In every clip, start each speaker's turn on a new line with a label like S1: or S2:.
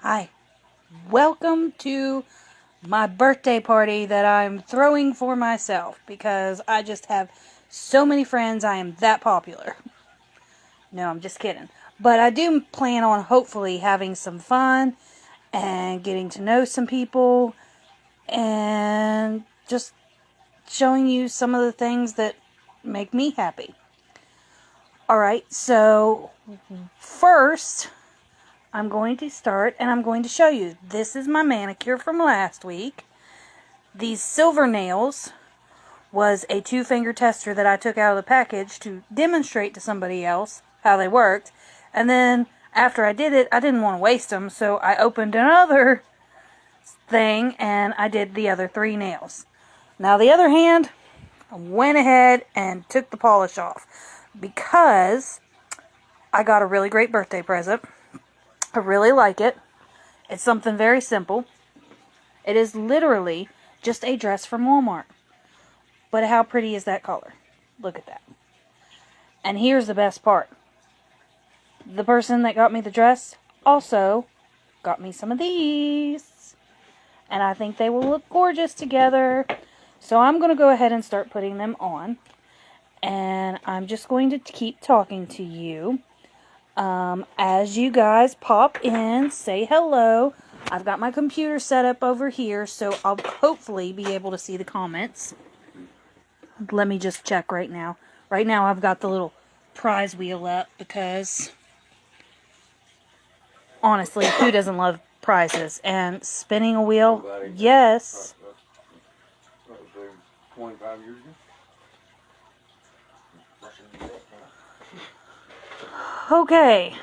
S1: Hi, welcome to my birthday party that I'm throwing for myself because I just have so many friends. I am that popular. No, I'm just kidding. But I do plan on hopefully having some fun and getting to know some people and just showing you some of the things that make me happy. Alright, so first I'm going to start and I'm going to show you. This is my manicure from last week. These silver nails was a 2-finger tester that I took out of the package to demonstrate to somebody else how they worked. And then after I did it, I didn't want to waste them, so I opened another thing and I did the other 3 nails. Now the other hand, I went ahead and took the polish off because I got a really great birthday present. I really like it. It's something very simple. It is literally just a dress from Walmart. But how pretty is that color? Look at that. And here's the best part. The person that got me the dress also got me some of these. And I think they will look gorgeous together. So I'm going to go ahead and start putting them on. And I'm just going to keep talking to you. As you guys pop in, say hello. I've got my computer set up over here, so I'll hopefully be able to see the comments. Let me just check right now. Right now I've got the little prize wheel up because, honestly, who doesn't love prizes? And spinning a wheel, yes.
S2: 25 years ago.
S1: Okay.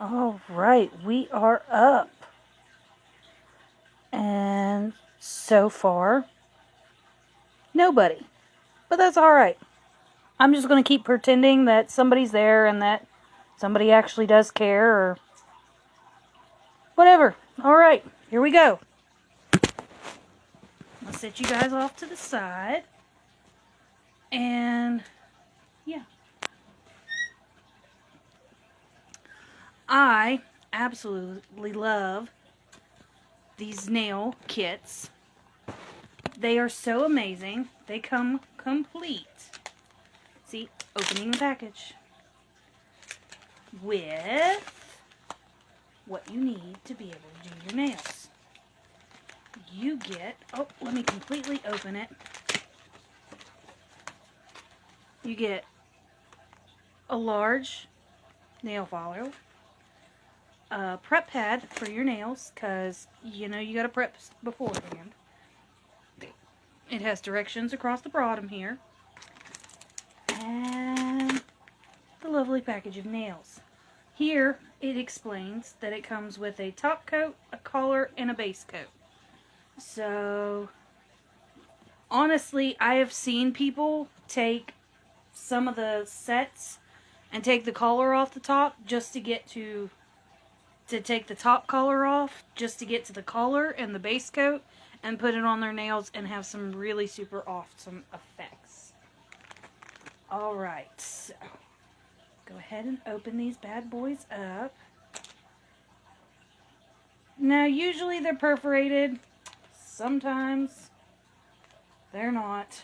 S1: All right, we are up. And so far, nobody. But that's all right. I'm just going to keep pretending that somebody's there and that somebody actually does care or whatever. All right, here we go. I'll set you guys off to the side. And yeah. I absolutely love these nail kits. They are so amazing. They come complete. See, opening the package with what you need to be able to do your nails. You get, let me completely open it. You get a large nail file, a prep pad for your nails, because you know you got to prep beforehand. It has directions across the bottom here. And the lovely package of nails. Here it explains that it comes with a top coat, a collar, and a base coat. So honestly, I have seen people take some of the sets and take the collar off the top just to get to take the top collar off just to get to the collar and the base coat and put it on their nails and have some really super awesome effects. Alright, so go ahead and open these bad boys up. Now usually they're perforated. Sometimes they're not.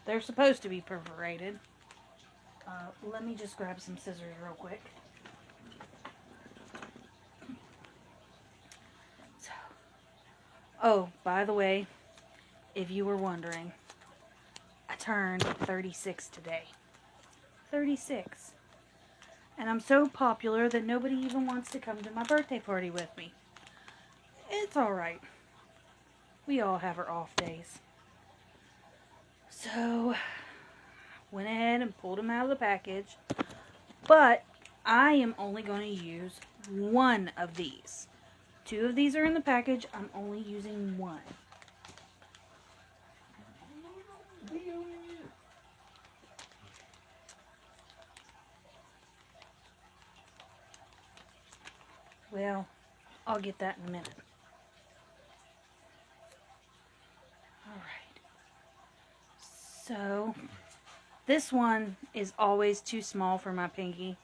S1: They're supposed to be perforated. Let me just grab some scissors real quick. So, oh, by the way, if you were wondering, I turned 36 today. 36. And I'm so popular that nobody even wants to come to my birthday party with me. It's alright. We all have our off days. So, went ahead and pulled them out of the package. But I am only going to use one of these. 2 of these are in the package. I'm only using one. Well, I'll get that in a minute. Alright. So, this one is always too small for my pinky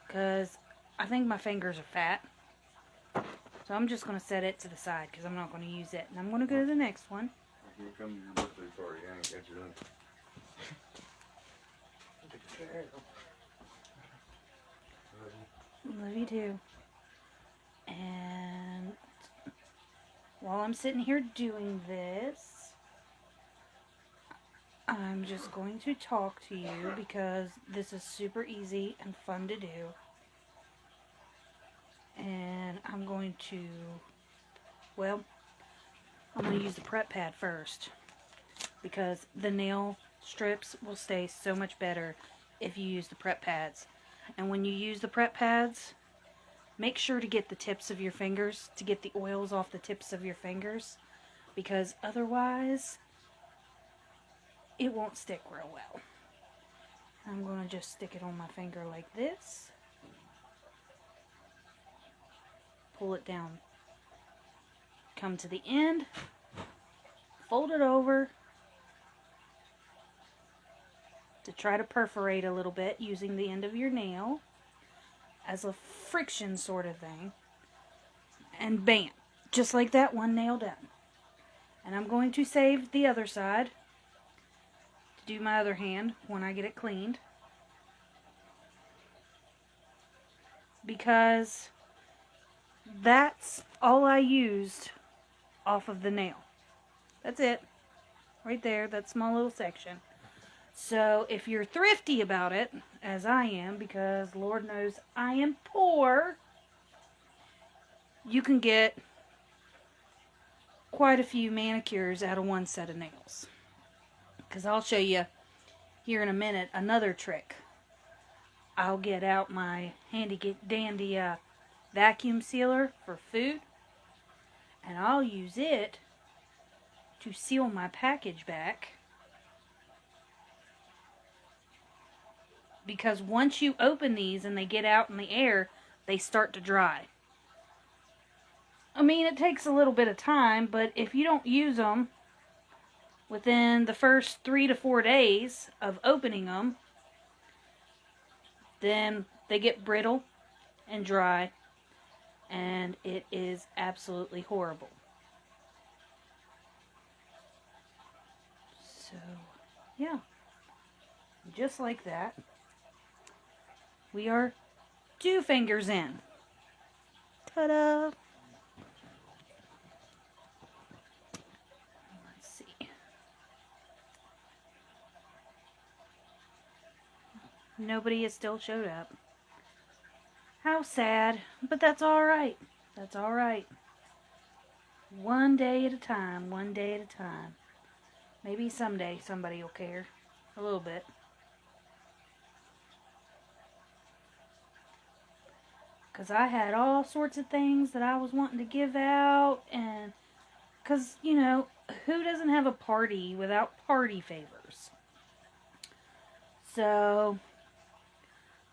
S1: because I think my fingers are fat. So I'm just going to set it to the side because I'm not going to use it. And I'm going to go to the next one.
S2: Here comes your birthday party. I ain't got you done.
S1: Love you too. And while I'm sitting here doing this, I'm just going to talk to you because this is super easy and fun to do. And I'm going to, well, I'm going to use the prep pad first because the nail strips will stay so much better if you use the prep pads. And when you use the prep pads, make sure to get the tips of your fingers, to get the oils off the tips of your fingers, because otherwise it won't stick real well. I'm going to just stick it on my finger like this. Pull it down. Come to the end. Fold it over to try to perforate a little bit using the end of your nail as a friction sort of thing. And bam! Just like that, one nail done. And I'm going to save the other side to do my other hand when I get it cleaned. Because that's all I used off of the nail. That's it. Right there, that small little section. So if you're thrifty about it, as I am, because Lord knows I am poor, you can get quite a few manicures out of one set of nails. Because I'll show you here in a minute another trick. I'll get out my handy dandy vacuum sealer for food, and I'll use it to seal my package back, because once you open these and they get out in the air, they start to dry. I mean, it takes a little bit of time, but if you don't use them within the first 3 to 4 days of opening them, then they get brittle and dry, and it is absolutely horrible. So, yeah, just like that, we are 2 fingers in. Ta-da! Let's see. Nobody has still showed up. How sad, but that's alright. That's alright. One day at a time, one day at a time. Maybe someday somebody will care. A little bit. Because I had all sorts of things that I was wanting to give out. And because, you know, who doesn't have a party without party favors? So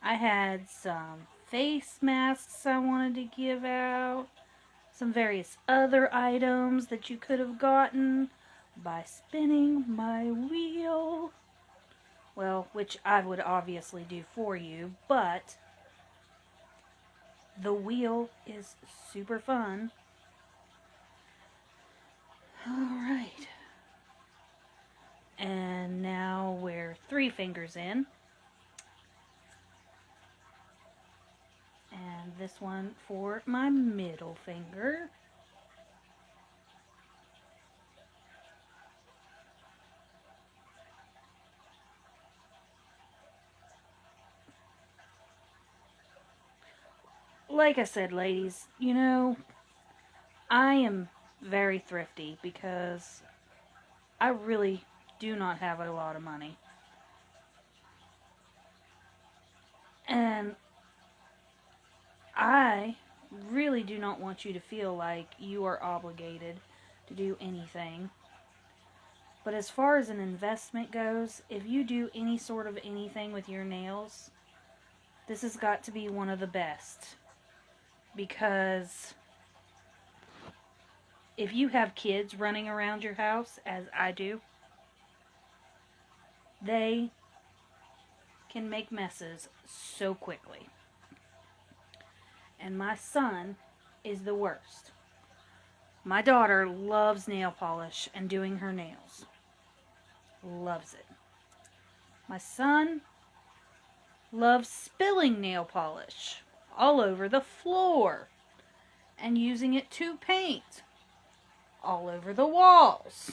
S1: I had some face masks I wanted to give out. Some various other items that you could have gotten by spinning my wheel. Well, which I would obviously do for you, but the wheel is super fun. Alright. And now we're 3 fingers in. And this one for my middle finger. Like I said, ladies, you know, I am very thrifty because I really do not have a lot of money. And I really do not want you to feel like you are obligated to do anything. But as far as an investment goes, if you do any sort of anything with your nails, this has got to be one of the best. because if you have kids running around your house, as I do, they can make messes so quickly. And my son is the worst. My daughter loves nail polish and doing her nails. Loves it. My son loves spilling nail polish all over the floor and using it to paint all over the walls.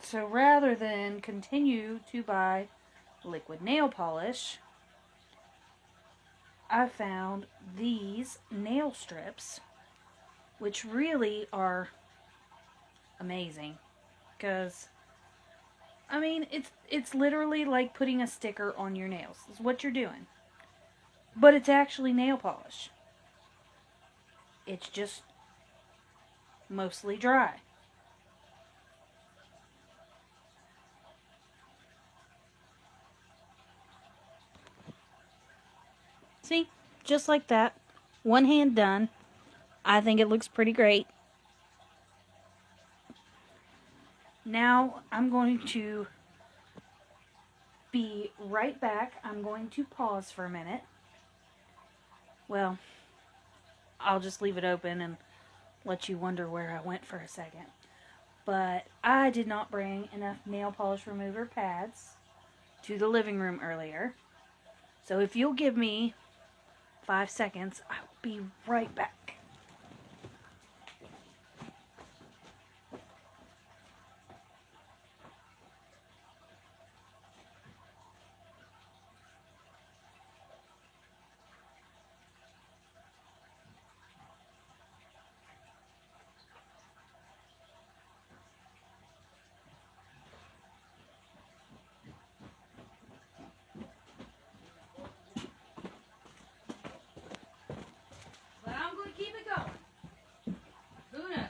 S1: So rather than continue to buy liquid nail polish, I found these nail strips, which really are amazing. Because, I mean, it's literally like putting a sticker on your nails. It's what you're doing. But it's actually nail polish. It's just mostly dry. See? Just like that. One hand done. I think it looks pretty great. Now I'm going to be right back. I'm going to pause for a minute. Well, I'll just leave it open and let you wonder where I went for a second. But I did not bring enough nail polish remover pads to the living room earlier. So if you'll give me 5 seconds, I'll be right back. But I'm going to keep it going. Who knows?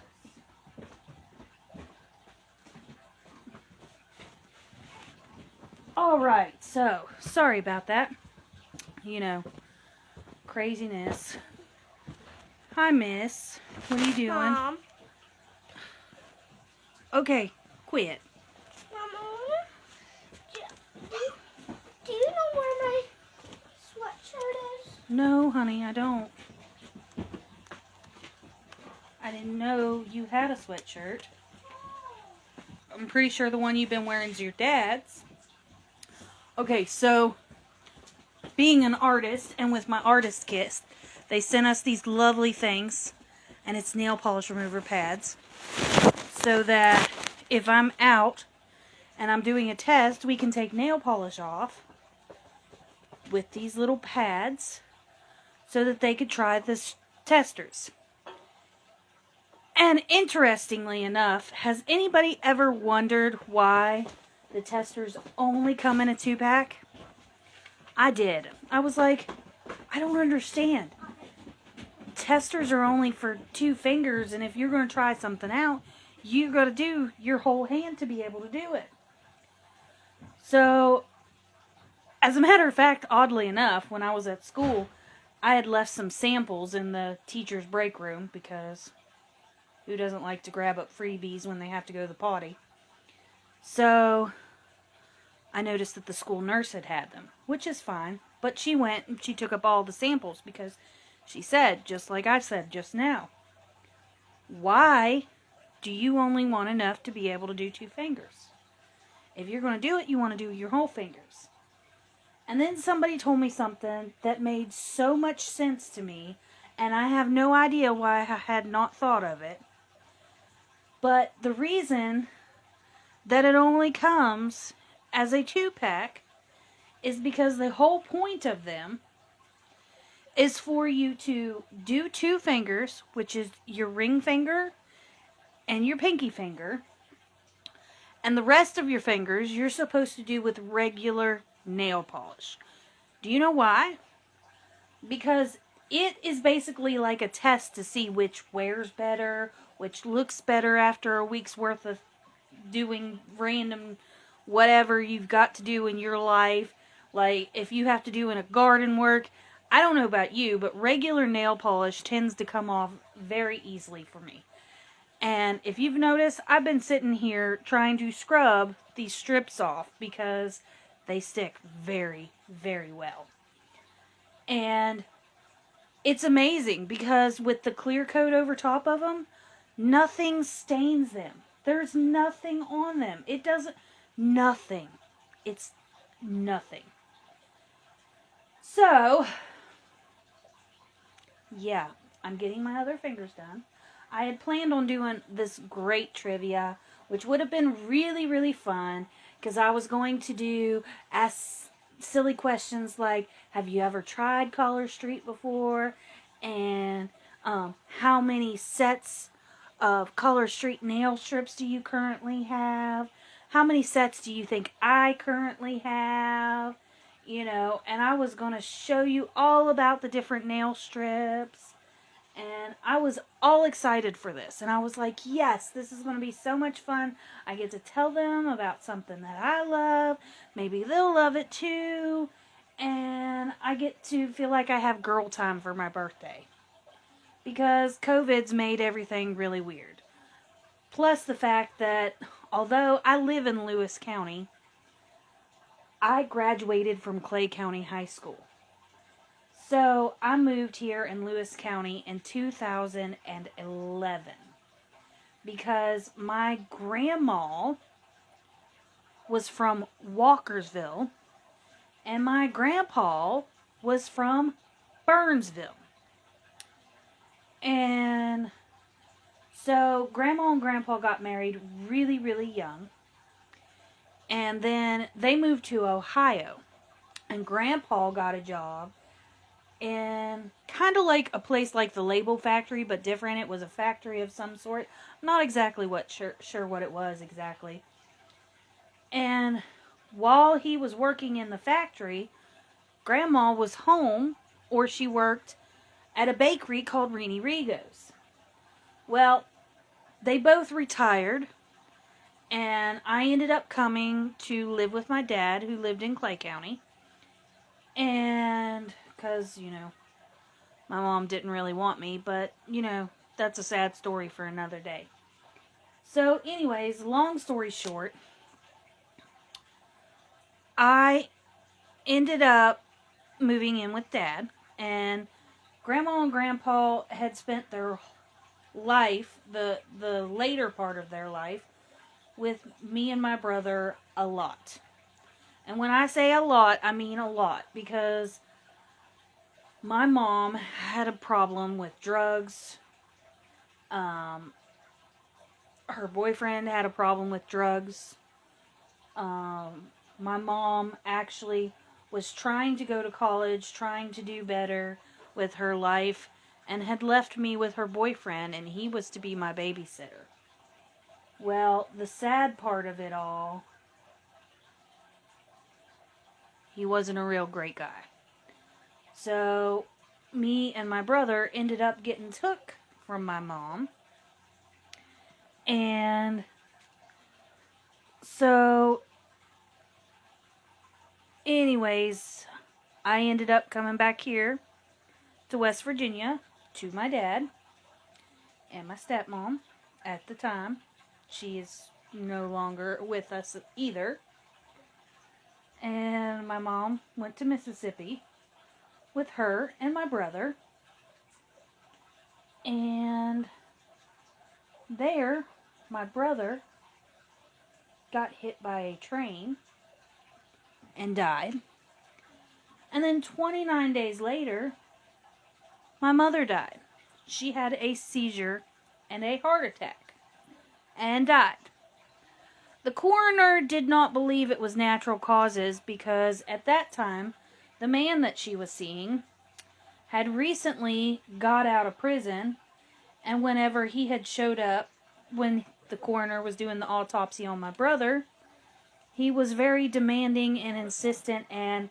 S1: Alright, so, sorry about that. You know, craziness. Hi, miss. What are you doing?
S3: Mom.
S1: Okay, quit.
S3: Mama, do you know where my sweatshirt is?
S1: No, honey, I don't. I didn't know you had a sweatshirt. I'm pretty sure the one you've been wearing is your dad's. Okay, so, being an artist, and with my artist kit, they sent us these lovely things, and it's nail polish remover pads, so that if I'm out and I'm doing a test, we can take nail polish off with these little pads so that they could try the testers. And interestingly enough, has anybody ever wondered why the testers only come in a 2-pack? I did. I was like, I don't understand. Testers are only for 2 fingers, and if you're going to try something out, you got to do your whole hand to be able to do it. So, as a matter of fact, oddly enough, when I was at school, I had left some samples in the teacher's break room, because who doesn't like to grab up freebies when they have to go to the potty? So, I noticed that the school nurse had them, which is fine. But she went and she took up all the samples because she said, just like I said just now, why do you only want enough to be able to do 2 fingers? If you're going to do it, you want to do your whole fingers. And then somebody told me something that made so much sense to me, and I have no idea why I had not thought of it. But the reason that it only comes as a 2-pack is because the whole point of them is for you to do 2 fingers, which is your ring finger and your pinky finger, and the rest of your fingers you're supposed to do with regular nail polish. Do you know why? Because it is basically like a test to see which wears better, which looks better after a week's worth of doing random whatever you've got to do in your life. Like, if you have to do in a garden work, I don't know about you, but regular nail polish tends to come off very easily for me. And if you've noticed, I've been sitting here trying to scrub these strips off because they stick very, very well. And it's amazing because with the clear coat over top of them, nothing stains them. There's nothing on them. It doesn't, nothing. It's nothing. So, yeah, I'm getting my other fingers done. I had planned on doing this great trivia, which would have been really, really fun, because I was going to ask silly questions like, have you ever tried Collar Street before? And how many sets of Collar Street nail strips do you currently have? How many sets do you think I currently have? You know, and I was going to show you all about the different nail strips. And I was all excited for this. And I was like, yes, this is going to be so much fun. I get to tell them about something that I love. Maybe they'll love it too. And I get to feel like I have girl time for my birthday. Because COVID's made everything really weird. Plus the fact that although I live in Lewis County, I graduated from Clay County High School. So I moved here in Lewis County in 2011 because my grandma was from Walkersville and my grandpa was from Burnsville. And so grandma and grandpa got married really, really young. And then they moved to Ohio. And grandpa got a job in kind of like a place like the Label Factory, but different. It was a factory of some sort. Not exactly sure what it was exactly. And while he was working in the factory, grandma was home, or she worked at a bakery called Rini Rigo's. Well, they both retired. And I ended up coming to live with my dad, who lived in Clay County. And, because, you know, my mom didn't really want me. But, you know, that's a sad story for another day. So, anyways, long story short, I ended up moving in with Dad. And Grandma and Grandpa had spent their life, the later part of their life, with me and my brother a lot. And when I say a lot, I mean a lot. Because my mom had a problem with drugs. Her boyfriend had a problem with drugs. My mom actually was trying to go to college, trying to do better with her life, and had left me with her boyfriend, and he was to be my babysitter. Well, the sad part of it all, he wasn't a real great guy. So, me and my brother ended up getting took from my mom. And so, anyways, I ended up coming back here to West Virginia to my dad and my stepmom at the time. She is no longer with us either. And my mom went to Mississippi with her and my brother. And there, my brother got hit by a train and died. And then 29 days later, my mother died. She had a seizure and a heart attack and died. The coroner did not believe it was natural causes because at that time, the man that she was seeing had recently got out of prison, and whenever he had showed up, when the coroner was doing the autopsy on my brother, he was very demanding and insistent, and,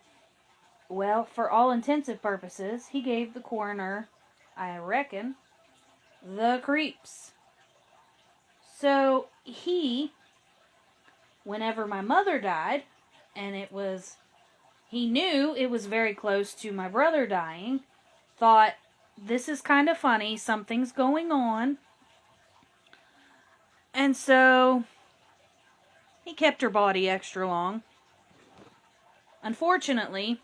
S1: well, for all intensive purposes, he gave the coroner, I reckon, the creeps. So he, whenever my mother died, and it was He knew it was very close to my brother dying. Thought, this is kind of funny. Something's going on. And so, he kept her body extra long. Unfortunately,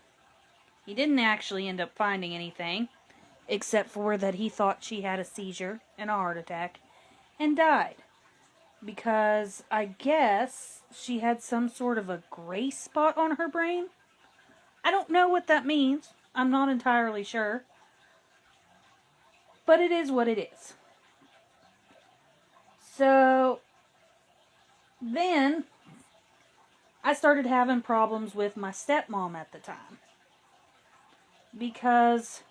S1: he didn't actually end up finding anything, except for that he thought she had a seizure and a heart attack, and died. Because I guess she had some sort of a gray spot on her brain. I don't know what that means. I'm not entirely sure. But it is what it is. So, then, I started having problems with my stepmom at the time. Because,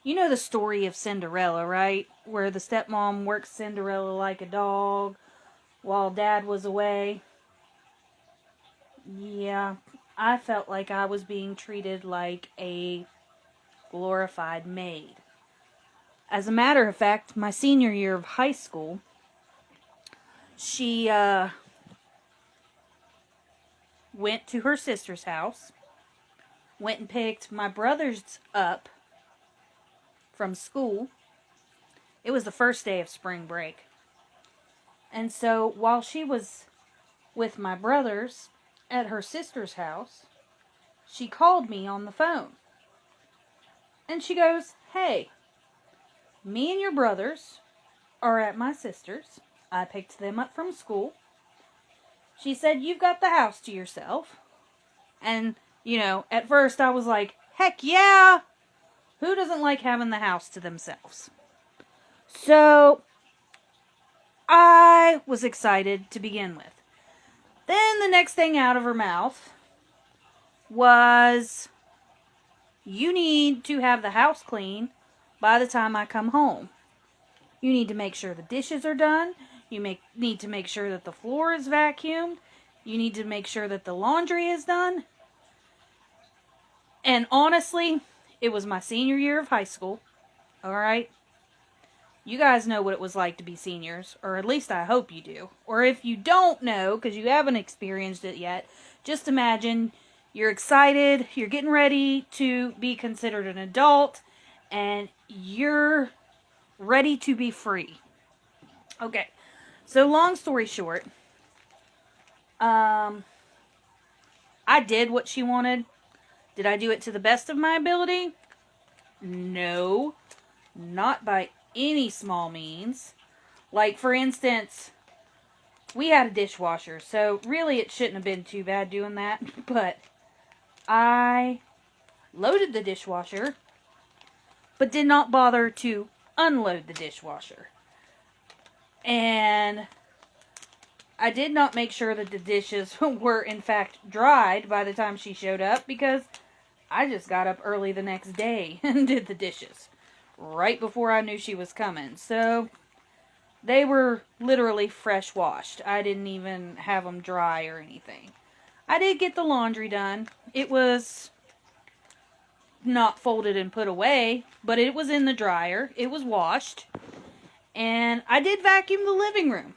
S1: you know the story of Cinderella, right? Where the stepmom works Cinderella like a dog while dad was away. Yeah, I felt like I was being treated like a glorified maid. As a matter of fact, my senior year of high school, she went to her sister's house, went and picked my brothers up from school. It was the first day of spring break. And so while she was with my brothers at her sister's house, she called me on the phone. And she goes, "Hey, me and your brothers are at my sister's. I picked them up from school." She said, "You've got the house to yourself." And, at first I was like, heck yeah! Who doesn't like having the house to themselves? So, I was excited to begin with. Then the next thing out of her mouth was, "You need to have the house clean by the time I come home. You need to make sure the dishes are done. You need to make sure that the floor is vacuumed. You need to make sure that the laundry is done." And honestly, it was my senior year of high school. Alright? You guys know what it was like to be seniors, or at least I hope you do. Or if you don't know, because you haven't experienced it yet, just imagine you're excited, you're getting ready to be considered an adult, and you're ready to be free. Okay, so long story short, I did what she wanted. Did I do it to the best of my ability? No, not by any small means. Like, for instance, we had a dishwasher, so really it shouldn't have been too bad doing that, but I loaded the dishwasher, but did not bother to unload the dishwasher. And I did not make sure that the dishes were in fact dried by the time she showed up, because I just got up early the next day and did the dishes right before I knew she was coming. So they were literally fresh washed. I didn't even have them dry or anything. I did get the laundry done. It was not folded and put away, but it was in the dryer. It was washed. And I did vacuum the living room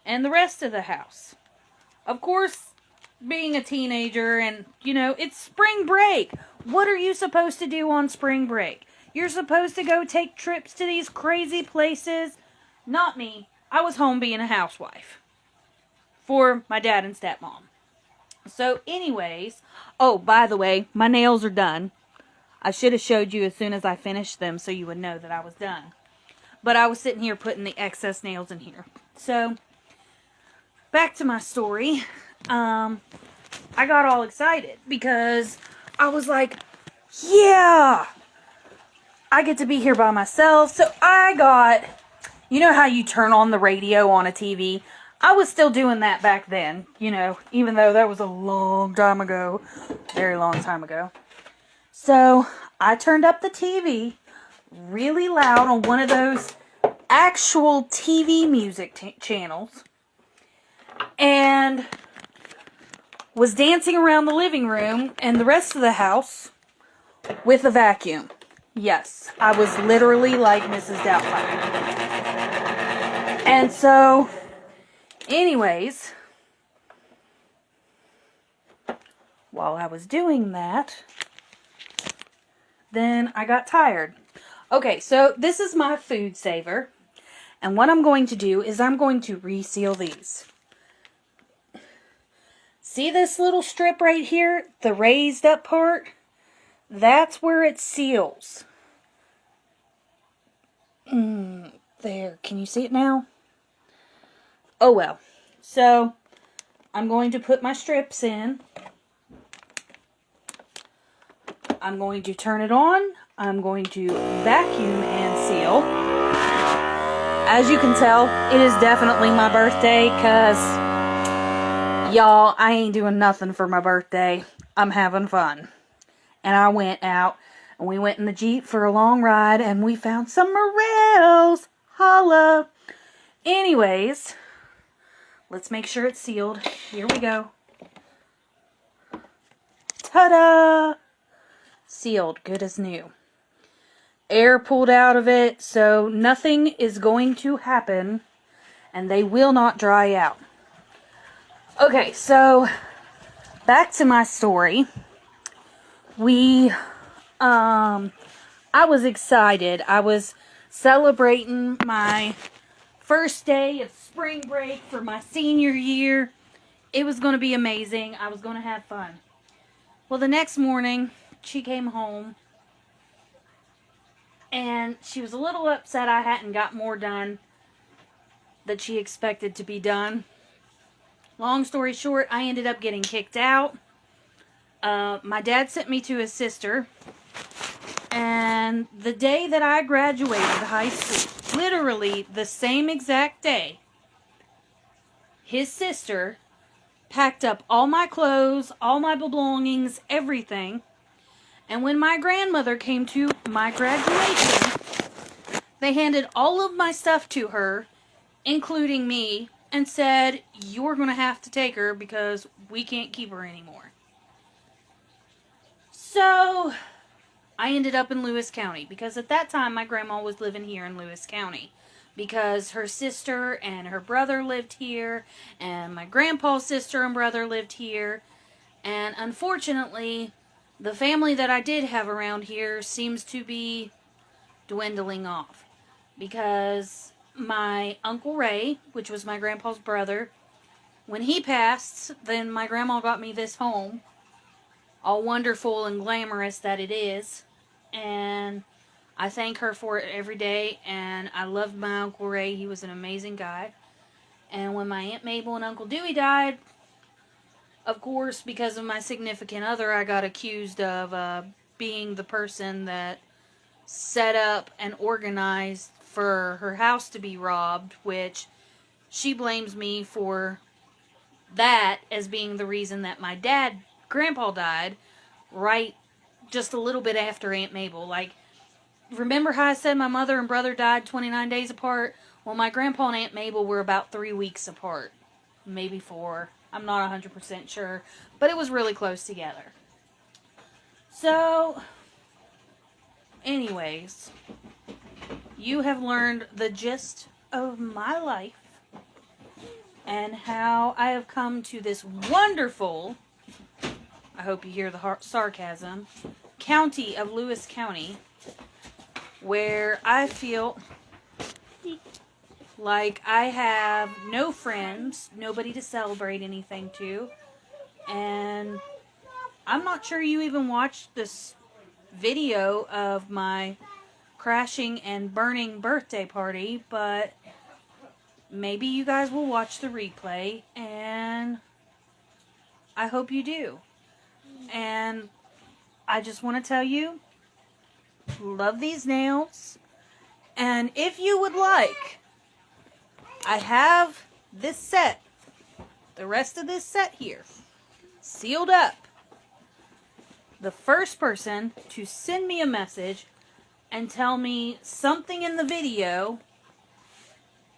S1: and the rest of the house. Of course, being a teenager and, it's spring break. What are you supposed to do on spring break? You're supposed to go take trips to these crazy places. Not me. I was home being a housewife for my dad and stepmom. So anyways, oh, by the way, my nails are done. I should have showed you as soon as I finished them so you would know that I was done. But I was sitting here putting the excess nails in here. So, back to my story. I got all excited because I was like, yeah, I get to be here by myself. So I got, you know how you turn on the radio on a TV? I was still doing that back then, even though that was a long time ago, very long time ago. So I turned up the TV really loud on one of those actual TV music channels and was dancing around the living room and the rest of the house with a vacuum. Yes, I was literally like Mrs. Doubtfire. And so, anyways, while I was doing that, then I got tired. Okay, so this is my food saver. And what I'm going to do is I'm going to reseal these. See this little strip right here? The raised up part? That's where it seals. There. Can you see it now? Oh well. So, I'm going to put my strips in. I'm going to turn it on. I'm going to vacuum and seal. As you can tell, it is definitely my birthday, because, y'all, I ain't doing nothing for my birthday. I'm having fun. And I went out, and we went in the Jeep for a long ride, and we found some morels. Holla. Anyways, let's make sure it's sealed. Here we go. Ta-da! Sealed, good as new. Air pulled out of it, so nothing is going to happen, and they will not dry out. Okay, so back to my story. I was excited. I was celebrating my first day of spring break for my senior year. It was going to be amazing. I was going to have fun. Well, the next morning, she came home, and she was a little upset I hadn't got more done that she expected to be done. Long story short, I ended up getting kicked out. My dad sent me to his sister. And the day that I graduated high school, literally the same exact day, his sister packed up all my clothes, all my belongings, everything. And when my grandmother came to my graduation, they handed all of my stuff to her, including me, and said, "You're going to have to take her because we can't keep her anymore." So I ended up in Lewis County, because at that time my grandma was living here in Lewis County, because her sister and her brother lived here, and my grandpa's sister and brother lived here, and unfortunately the family that I did have around here seems to be dwindling off, because my Uncle Ray, which was my grandpa's brother, when he passed, then my grandma got me this home, all wonderful and glamorous that it is. And I thank her for it every day. And I loved my Uncle Ray. He was an amazing guy. And when my Aunt Mabel and Uncle Dewey died, of course, because of my significant other, I got accused of being the person that set up and organized for her house to be robbed, which she blames me for that as being the reason that my grandpa died, right just a little bit after Aunt Mabel. Like, remember how I said my mother and brother died 29 days apart? Well, my grandpa and Aunt Mabel were about 3 weeks apart. Maybe 4. I'm not 100% sure. But it was really close together. So, anyways, you have learned the gist of my life and how I have come to this wonderful, I hope you hear the sarcasm, county of Lewis County, where I feel like I have no friends, nobody to celebrate anything to, and I'm not sure you even watched this video of my crashing and burning birthday party, but maybe you guys will watch the replay, and I hope you do. And I just want to tell you, love these nails. And if you would like, I have this set, the rest of this set here, sealed up. The first person to send me a message and tell me something in the video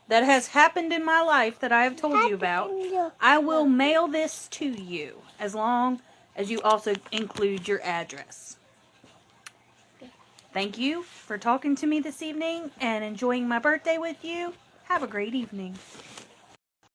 S1: that has happened in my life that I have told you about, I will mail this to you, as long as you also include your address. Thank you for talking to me this evening and enjoying my birthday with you. Have a great evening.